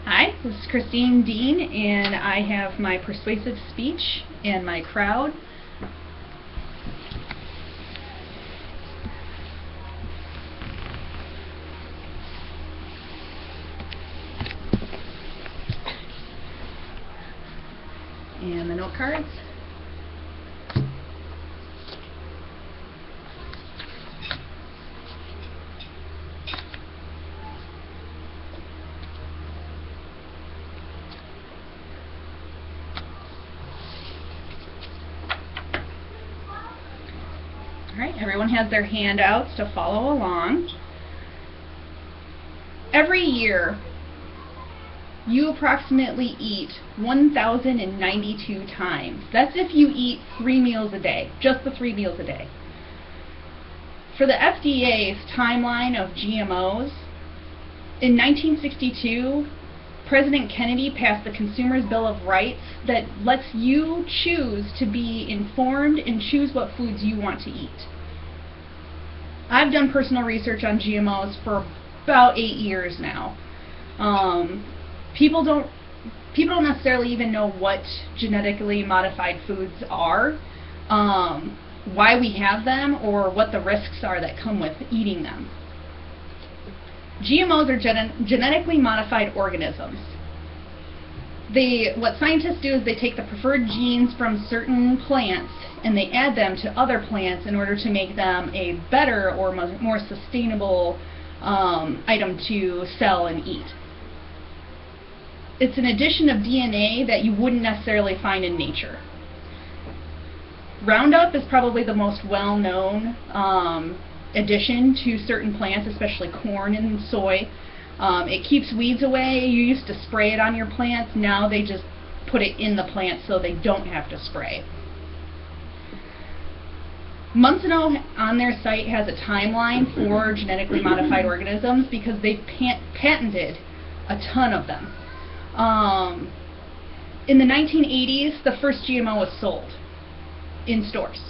Hi, this is Christine Dean, and I have my persuasive speech and my crowd. And the note cards. Alright, everyone has their handouts to follow along. Every year, you approximately eat 1,092 times. That's if you eat 3 meals a day, just the 3 meals a day. For the FDA's timeline of GMOs, in 1962, President Kennedy passed the Consumer's Bill of Rights that lets you choose to be informed and choose what foods you want to eat. I've done personal research on GMOs for about 8 years now. People don't necessarily even know what genetically modified foods are, why we have them, or what the risks are that come with eating them. GMOs are genetically modified organisms. What scientists do is they take the preferred genes from certain plants and they add them to other plants in order to make them a better or more sustainable item to sell and eat. It's an addition of DNA that you wouldn't necessarily find in nature. Roundup is probably the most well-known addition to certain plants, especially corn and soy. It keeps weeds away. You used to spray it on your plants. Now they just put it in the plant so they don't have to spray. Monsanto on their site has a timeline for genetically modified organisms because they've patented a ton of them. In the 1980s, the first GMO was sold in stores.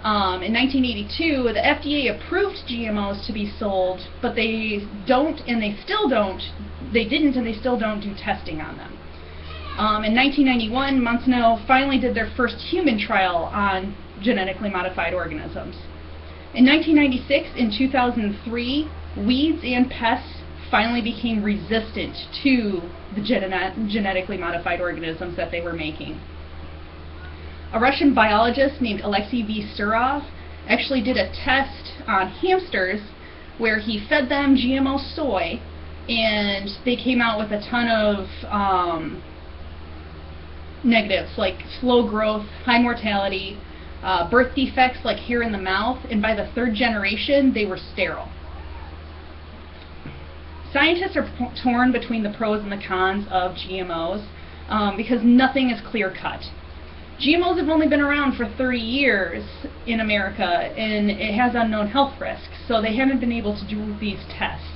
In 1982, the FDA approved GMOs to be sold, but they didn't and they still don't do testing on them. In 1991, Monsanto finally did their first human trial on genetically modified organisms. In 1996 and 2003, weeds and pests finally became resistant to the genetically modified organisms that they were making. A Russian biologist named Alexei V. Surov actually did a test on hamsters where he fed them GMO soy, and they came out with a ton of negatives like slow growth, high mortality, birth defects like hair in the mouth, and by the 3rd generation they were sterile. Scientists are torn between the pros and the cons of GMOs because nothing is clear-cut. GMOs have only been around for 30 years in America, and it has unknown health risks, so they haven't been able to do these tests.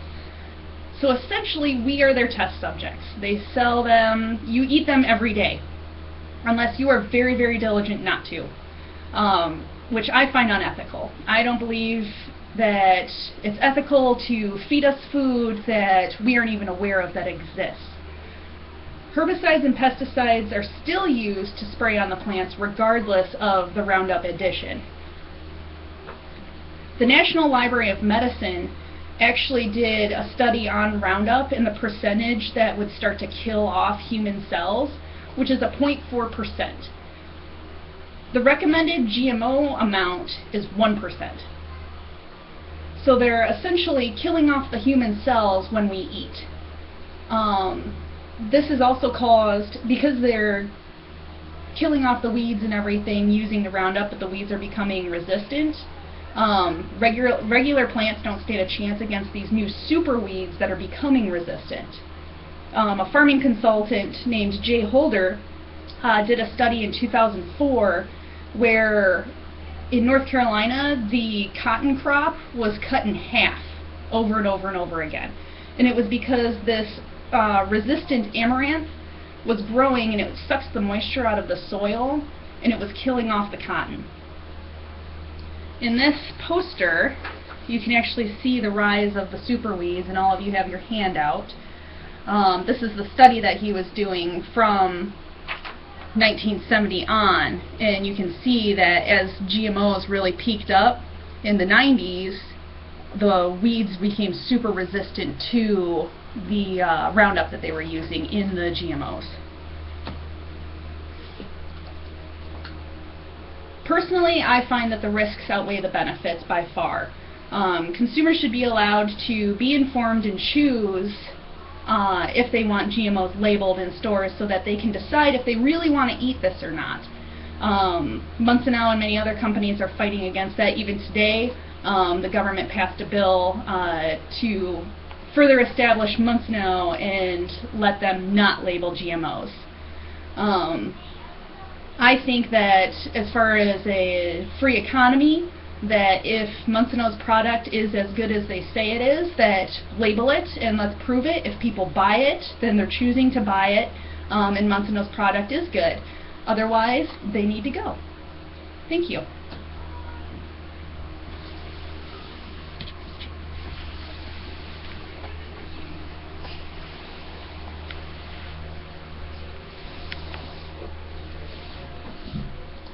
So essentially, we are their test subjects. They sell them, you eat them every day, unless you are very, very diligent not to, which I find unethical. I don't believe that it's ethical to feed us food that we aren't even aware of that exists. Herbicides and pesticides are still used to spray on the plants regardless of the Roundup addition. The National Library of Medicine actually did a study on Roundup and the percentage that would start to kill off human cells, which is a 0.4%. The recommended GMO amount is 1%. So they're essentially killing off the human cells when we eat. This is also caused, because they're killing off the weeds and everything using the Roundup, but the weeds are becoming resistant. Regular plants don't stand a chance against these new super weeds that are becoming resistant. A farming consultant named Jay Holder did a study in 2004 where in North Carolina the cotton crop was cut in half over and over and over again. And it was because this resistant amaranth was growing and it sucks the moisture out of the soil and it was killing off the cotton. In this poster you can actually see the rise of the super weeds, and all of you have your handout. This is the study that he was doing from 1970 on, and you can see that as GMOs really peaked up in the 90s, the weeds became super resistant to the Roundup that they were using in the GMOs. Personally, I find that the risks outweigh the benefits by far. Consumers should be allowed to be informed and choose if they want GMOs labeled in stores so that they can decide if they really want to eat this or not. Monsanto and many other companies are fighting against that. Even today, the government passed a bill to further establish Monsanto and let them not label GMOs. I think that as far as a free economy, that if Monsanto's product is as good as they say it is, that label it and let's prove it. If people buy it, then they're choosing to buy it, and Monsanto's product is good. Otherwise, they need to go. Thank you.